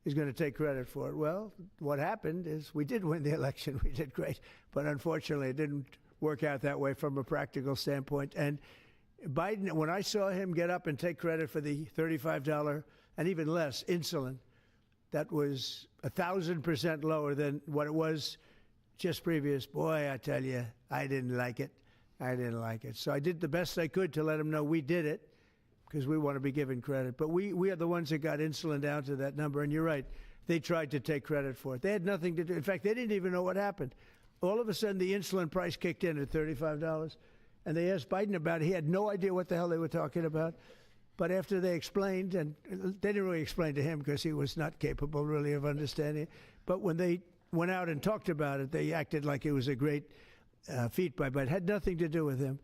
S1: is going to take credit for it. Well, what happened is we did win the election. We did great. But unfortunately, it didn't work out that way from a practical standpoint. And Biden, when I saw him get up and take credit for the $35 and even less insulin, that was 1,000% lower than what it was just previous. Boy, I tell you, I didn't like it. I didn't like it. So I did the best I could to let him know we did it, because we want to be given credit. But we are the ones that got insulin down to that number. And you're right, they tried to take credit for it. They had nothing to do. In fact, they didn't even know what happened. All of a sudden, the insulin price kicked in at $35. And they asked Biden about it. He had no idea what the hell they were talking about. But after they explained, and they didn't really explain to him because he was not capable really of understanding it. But when they went out and talked about it, they acted like it was a great feat by Biden. It had nothing to do with him.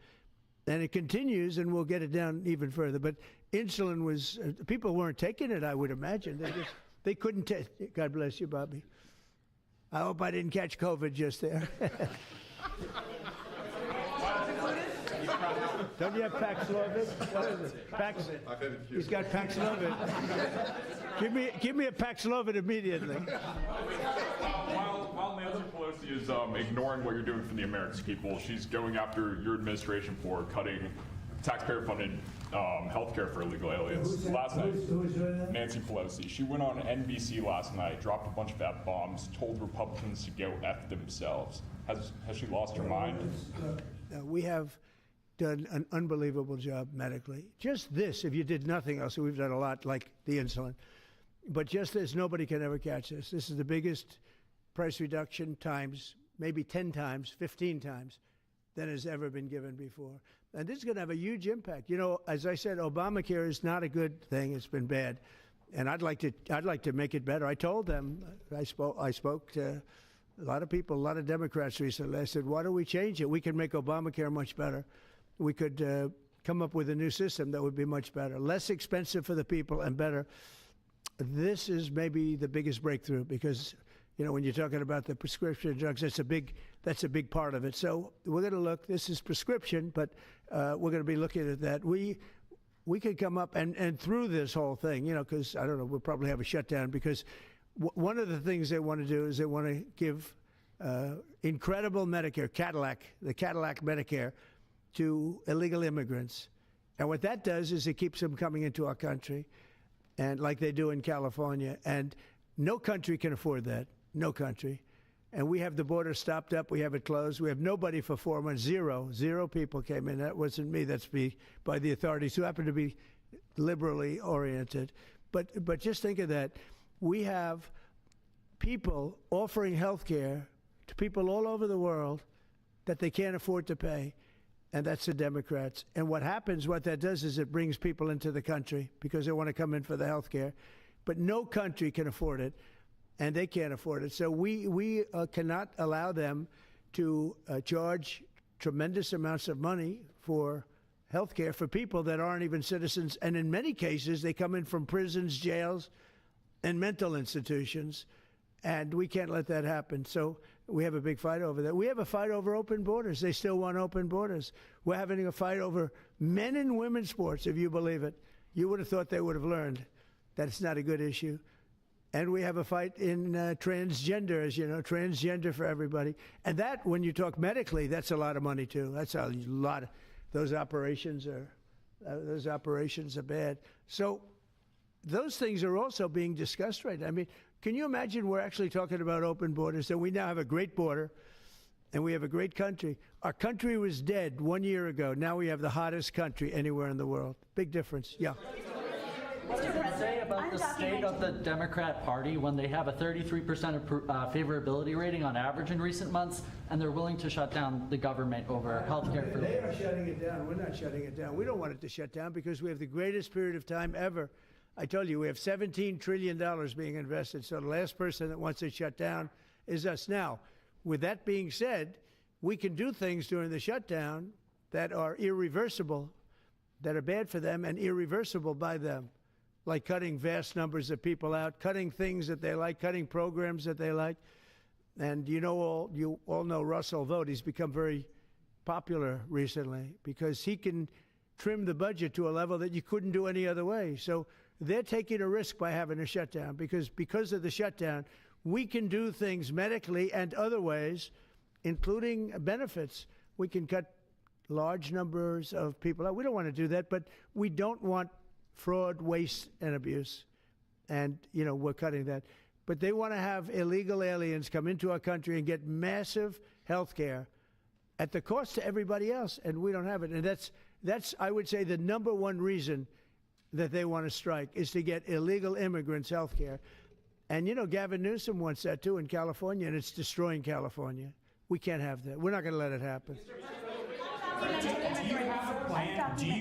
S1: And it continues, and we'll get it down even further. But insulin was, people weren't taking it, I would imagine. They couldn't take it. God bless you, Bobby. I hope I didn't catch COVID just there. Don't you have Paxlovid? What is it? He's got Paxlovid. Give me a Paxlovid immediately.
S13: While Nancy Pelosi is ignoring what you're doing for the American people, she's going after your administration for cutting taxpayer-funded health care for illegal aliens. Last night,
S1: Who's doing that?
S13: Nancy Pelosi, she went on NBC last night, dropped a bunch of F-bombs, told Republicans to go F themselves. Has she lost her mind?
S1: We have done an unbelievable job medically. Just this, if you did nothing else, we've done a lot like the insulin, but just this, nobody can ever catch this. This is the biggest price reduction times, maybe 10 times, 15 times than has ever been given before. And this is going to have a huge impact. You know, as I said, Obamacare is not a good thing. It's been bad. And I'd like to make it better. I told them, I spoke to a lot of people, a lot of Democrats recently. I said, why don't we change it? We can make Obamacare much better. We could come up with a new system that would be much better, less expensive for the people and better. This is maybe the biggest breakthrough because, you know, when you're talking about the prescription drugs, that's a big part of it. So we're going to look, this is prescription, but we're going to be looking at that. We could come up and through this whole thing, you know, because, I don't know, we'll probably have a shutdown because one of the things they want to do is they want to give incredible Medicare, the Cadillac Medicare, to illegal immigrants. And what that does is it keeps them coming into our country, and like they do in California. And no country can afford that, no country. And we have the border stopped up. We have it closed. We have nobody for 4 months. Zero people came in. That wasn't me. That's me by the authorities who happen to be liberally oriented. But just think of that. We have people offering health care to people all over the world that they can't afford to pay, and that's the Democrats. And what happens, what that does is it brings people into the country because they want to come in for the health care. But no country can afford it, and they can't afford it. So we cannot allow them to charge tremendous amounts of money for health care for people that aren't even citizens. And in many cases, they come in from prisons, jails, and mental institutions, and we can't let that happen. So we have a big fight over that. We have a fight over open borders. They still want open borders. We're having a fight over men and women's sports, if you believe it. You would have thought they would have learned that it's not a good issue. And we have a fight in transgender, as you know, transgender for everybody. And that, when you talk medically, that's a lot of money, too. That's a lot. Those operations are bad. So those things are also being discussed right now. I mean, can you imagine we're actually talking about open borders, and we now have a great border, and we have a great country. Our country was dead 1 year ago. Now we have the hottest country anywhere in the world. Big difference. Yeah.
S12: What does it say about the state of the Democrat Party when they have a 33% favorability rating on average in recent months, and they're willing to shut down the government over health care for
S1: They are shutting it down. We're not shutting it down. We don't want it to shut down because we have the greatest period of time ever. I told you, we have $17 trillion being invested, so the last person that wants it shut down is us. Now, with that being said, we can do things during the shutdown that are irreversible, that are bad for them and irreversible by them, like cutting vast numbers of people out, cutting things that they like, cutting programs that they like. And you all know Russell Vought. He's become very popular recently because he can trim the budget to a level that you couldn't do any other way. So they're taking a risk by having a shutdown because of the shutdown, we can do things medically and other ways, including benefits. We can cut large numbers of people out. We don't want to do that, but we don't want fraud, waste, and abuse. And, you know, we're cutting that. But they want to have illegal aliens come into our country and get massive health care at the cost to everybody else, and we don't have it. And that's I would say, the number one reason that they want to strike is to get illegal immigrants health care. And, you know, Gavin Newsom wants that, too, in California, and it's destroying California. We can't have that. We're not going to let it happen.
S14: Do you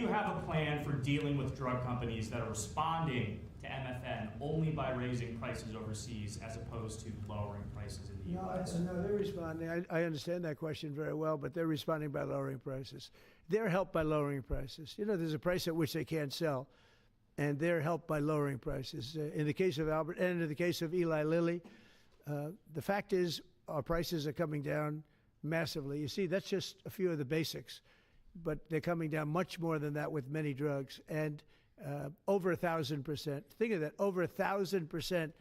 S14: have a plan for dealing with drug companies that are responding to MFN only by raising prices overseas as opposed to lowering prices in the U.S.?
S1: No, they're responding. I understand that question very well, but they're responding by lowering prices. They're helped by lowering prices. You know, there's a price at which they can't sell, and they're helped by lowering prices. In the case of Albert and in the case of Eli Lilly, the fact is our prices are coming down massively. You see, that's just a few of the basics, but they're coming down much more than that with many drugs, and over 1,000%. Think of that, over 1,000%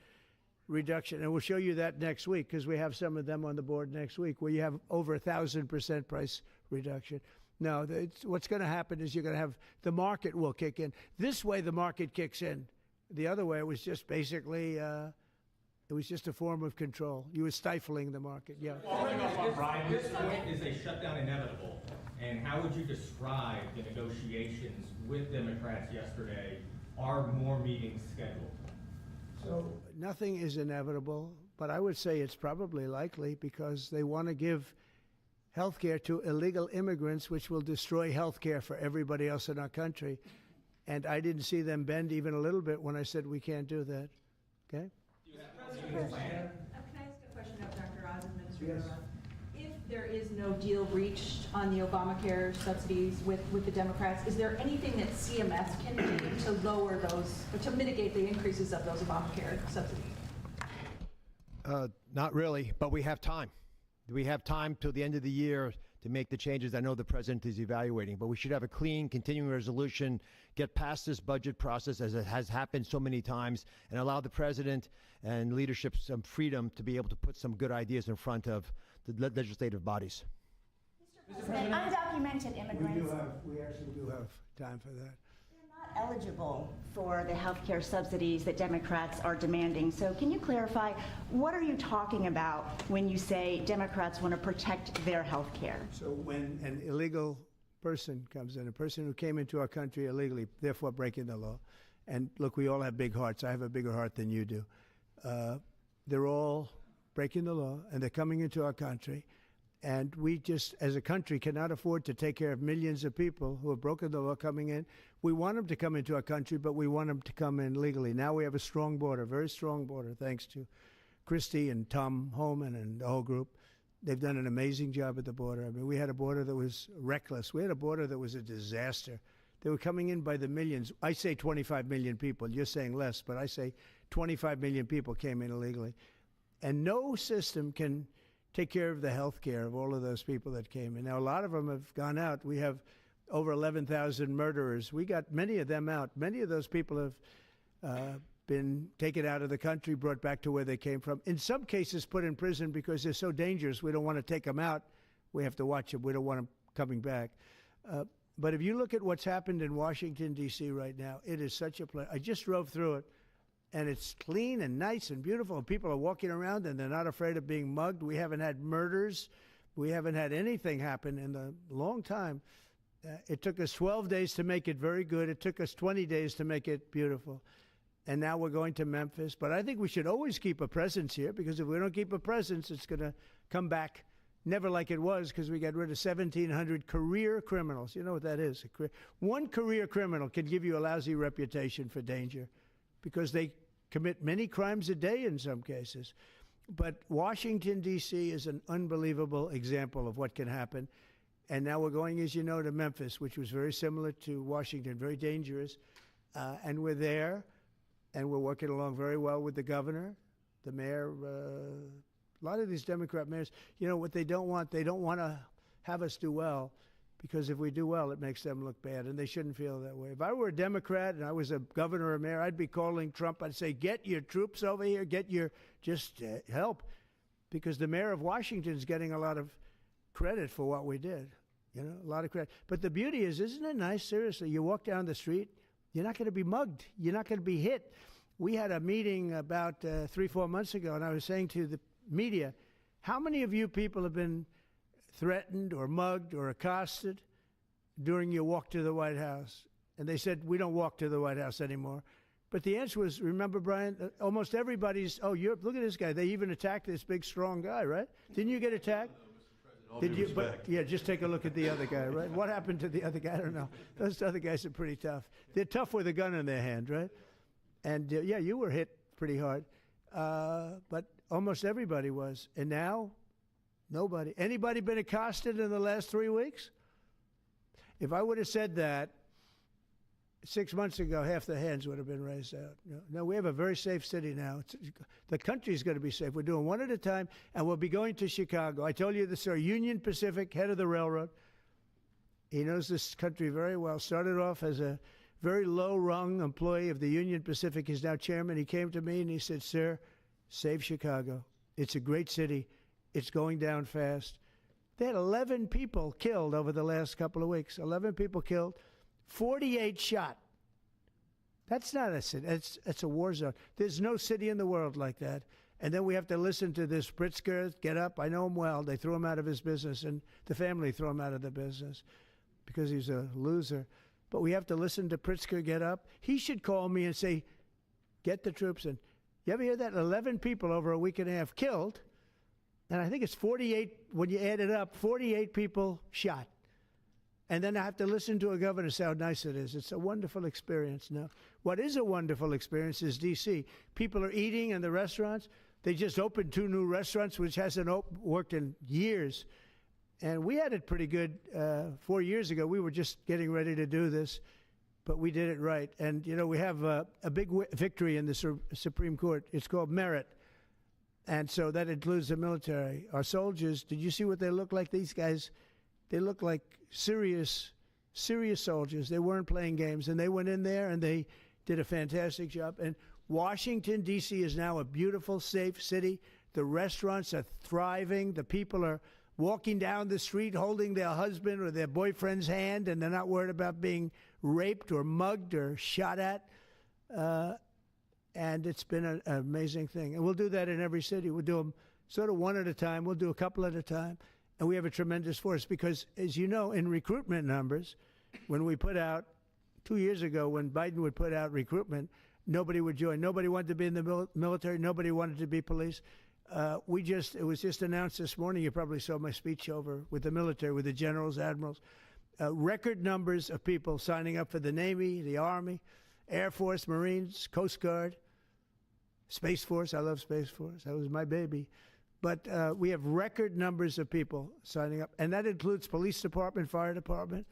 S1: reduction. And we'll show you that next week because we have some of them on the board next week where you have over 1,000% price reduction. No, what's going to happen is you're going to have the market will kick in. This way the market kicks in. The other way it was just basically it was just a form of control. You were stifling the market. Yeah.
S14: Following up on Brian,
S15: At this point, is a shutdown inevitable? And how would you describe the negotiations with Democrats yesterday? Are more meetings scheduled?
S1: So nothing is inevitable, but I would say it's probably likely because they want to give health care to illegal immigrants, which will destroy health care for everybody else in our country. And I didn't see them bend even a little bit when I said we can't do that. Okay?
S16: Can I ask a question of Dr. Oz, Administrator Oz? If there is no deal reached on the Obamacare subsidies with the Democrats, is there anything that CMS can do to lower those, or to mitigate the increases of those Obamacare subsidies?
S3: Not really, but we have time. We have time till the end of the year to make the changes I know the president is evaluating, but we should have a clean continuing resolution, get past this budget process as it has happened so many times, and allow the president and leadership some freedom to be able to put some good ideas in front of the legislative bodies.
S7: Mr. President, undocumented immigrants.
S1: We actually do have time for that.
S7: Not eligible for the health care subsidies that Democrats are demanding. So can you clarify, what are you talking about when you say Democrats want to protect their health care?
S1: So when an illegal person comes in, a person who came into our country illegally, therefore breaking the law, and look, we all have big hearts. I have a bigger heart than you do. They're all breaking the law, and they're coming into our country. And we just, as a country, cannot afford to take care of millions of people who have broken the law coming in. We want them to come into our country, but we want them to come in legally. Now we have a strong border, very strong border, thanks to Christie and Tom Homan and the whole group. They've done an amazing job at the border. I mean, we had a border that was reckless. We had a border that was a disaster. They were coming in by the millions. I say 25 million people. You're saying less, but I say 25 million people came in illegally. And no system can take care of the health care of all of those people that came in. Now, a lot of them have gone out. We have over 11,000 murderers. We got many of them out. Many of those people have been taken out of the country, brought back to where they came from. In some cases, put in prison because they're so dangerous. We don't want to take them out. We have to watch them. We don't want them coming back. But if you look at what's happened in Washington, D.C. right now, it is such a place. I just drove through it. And it's clean and nice and beautiful, and people are walking around and they're not afraid of being mugged. We haven't had murders. We haven't had anything happen in a long time. It took us 12 days to make it very good. It took us 20 days to make it beautiful. And now we're going to Memphis. But I think we should always keep a presence here, because if we don't keep a presence, it's going to come back never like it was, because we got rid of 1,700 career criminals. You know what that is? One career criminal can give you a lousy reputation for danger, because they commit many crimes a day in some cases. But Washington, D.C. is an unbelievable example of what can happen. And now we're going, as you know, to Memphis, which was very similar to Washington, very dangerous. And we're there, and we're working along very well with the governor, the mayor. A lot of these Democrat mayors, you know, what they don't want to have us do well, because if we do well, it makes them look bad, and they shouldn't feel that way. If I were a Democrat and I was a governor or mayor, I'd be calling Trump. I'd say, get your troops over here, just help, because the mayor of Washington is getting a lot of credit for what we did, you know, a lot of credit. But the beauty is, isn't it nice, seriously, you walk down the street, you're not going to be mugged, you're not going to be hit. We had a meeting about 3-4 months ago, and I was saying to the media, how many of you people have been threatened or mugged or accosted during your walk to the White House? And they said, we don't walk to the White House anymore. But the answer was, remember, Brian, almost everybody's, look at this guy. They even attacked this big, strong guy, right? Didn't you get attacked? Did you? But, yeah, just take a look at the other guy, right? What happened to the other guy? I don't know. Those other guys are pretty tough. They're tough with a gun in their hand, right? And, yeah, you were hit pretty hard. But almost everybody was. And now, nobody. Anybody been accosted in the last 3 weeks? If I would have said that 6 months ago, half the hands would have been raised out. No, we have a very safe city now. The country's going to be safe. We're doing one at a time, and we'll be going to Chicago. I told you this, our Union Pacific, head of the railroad. He knows this country very well. Started off as a very low-rung employee of the Union Pacific. He's now chairman. He came to me and he said, sir, save Chicago. It's a great city. It's going down fast. They had 11 people killed over the last couple of weeks. 11 people killed, 48 shot. That's not a city. It's a war zone. There's no city in the world like that. And then we have to listen to this Pritzker get up. I know him well. They threw him out of his business, and the family threw him out of the business because he's a loser. But we have to listen to Pritzker get up. He should call me and say, get the troops in. You ever hear that? 11 people over a week and a half killed. And I think it's 48, when you add it up, 48 people shot. And then I have to listen to a governor say how nice it is. It's a wonderful experience. Now, what is a wonderful experience is D.C. People are eating in the restaurants. They just opened 2 new restaurants, which hasn't worked in years. And we had it pretty good 4 years ago. We were just getting ready to do this, but we did it right. And, you know, we have a big victory in the Supreme Court. It's called merit. And so that includes the military. Our soldiers, did you see what they look like? These guys, they look like serious soldiers. They weren't playing games. And they went in there and they did a fantastic job. And Washington, D.C. is now a beautiful, safe city. The restaurants are thriving. The people are walking down the street holding their husband or their boyfriend's hand, and they're not worried about being raped or mugged or shot at. And it's been an amazing thing. And we'll do that in every city. We'll do them sort of one at a time. We'll do a couple at a time. And we have a tremendous force because, as you know, in recruitment numbers, when we put out, 2 years ago, when Biden would put out recruitment, nobody would join. Nobody wanted to be in the military. Nobody wanted to be police. It was just announced this morning. You probably saw my speech over with the military, with the generals, admirals. Record numbers of people signing up for the Navy, the Army, Air Force, Marines, Coast Guard, Space Force. I love Space Force. That was my baby. But we have record numbers of people signing up, and that includes police department, fire department.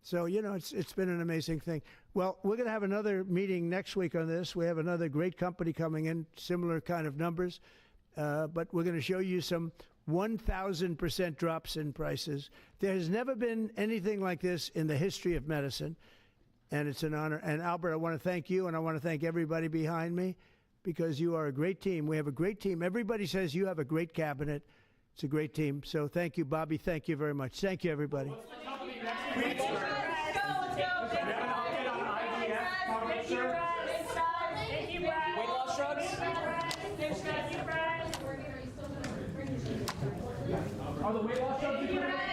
S1: So, you know, it's been an amazing thing. Well, we're going to have another meeting next week on this. We have another great company coming in, similar kind of numbers. But we're going to show you some 1,000% drops in prices. There has never been anything like this in the history of medicine, and it's an honor. And Albert, I want to thank you, and I want to thank everybody behind me, because you are a great team. We have a great team. Everybody says you have a great cabinet. It's a great team. So thank you, Bobby. Thank you very much. Thank you, everybody.
S14: Are the weight loss drugs?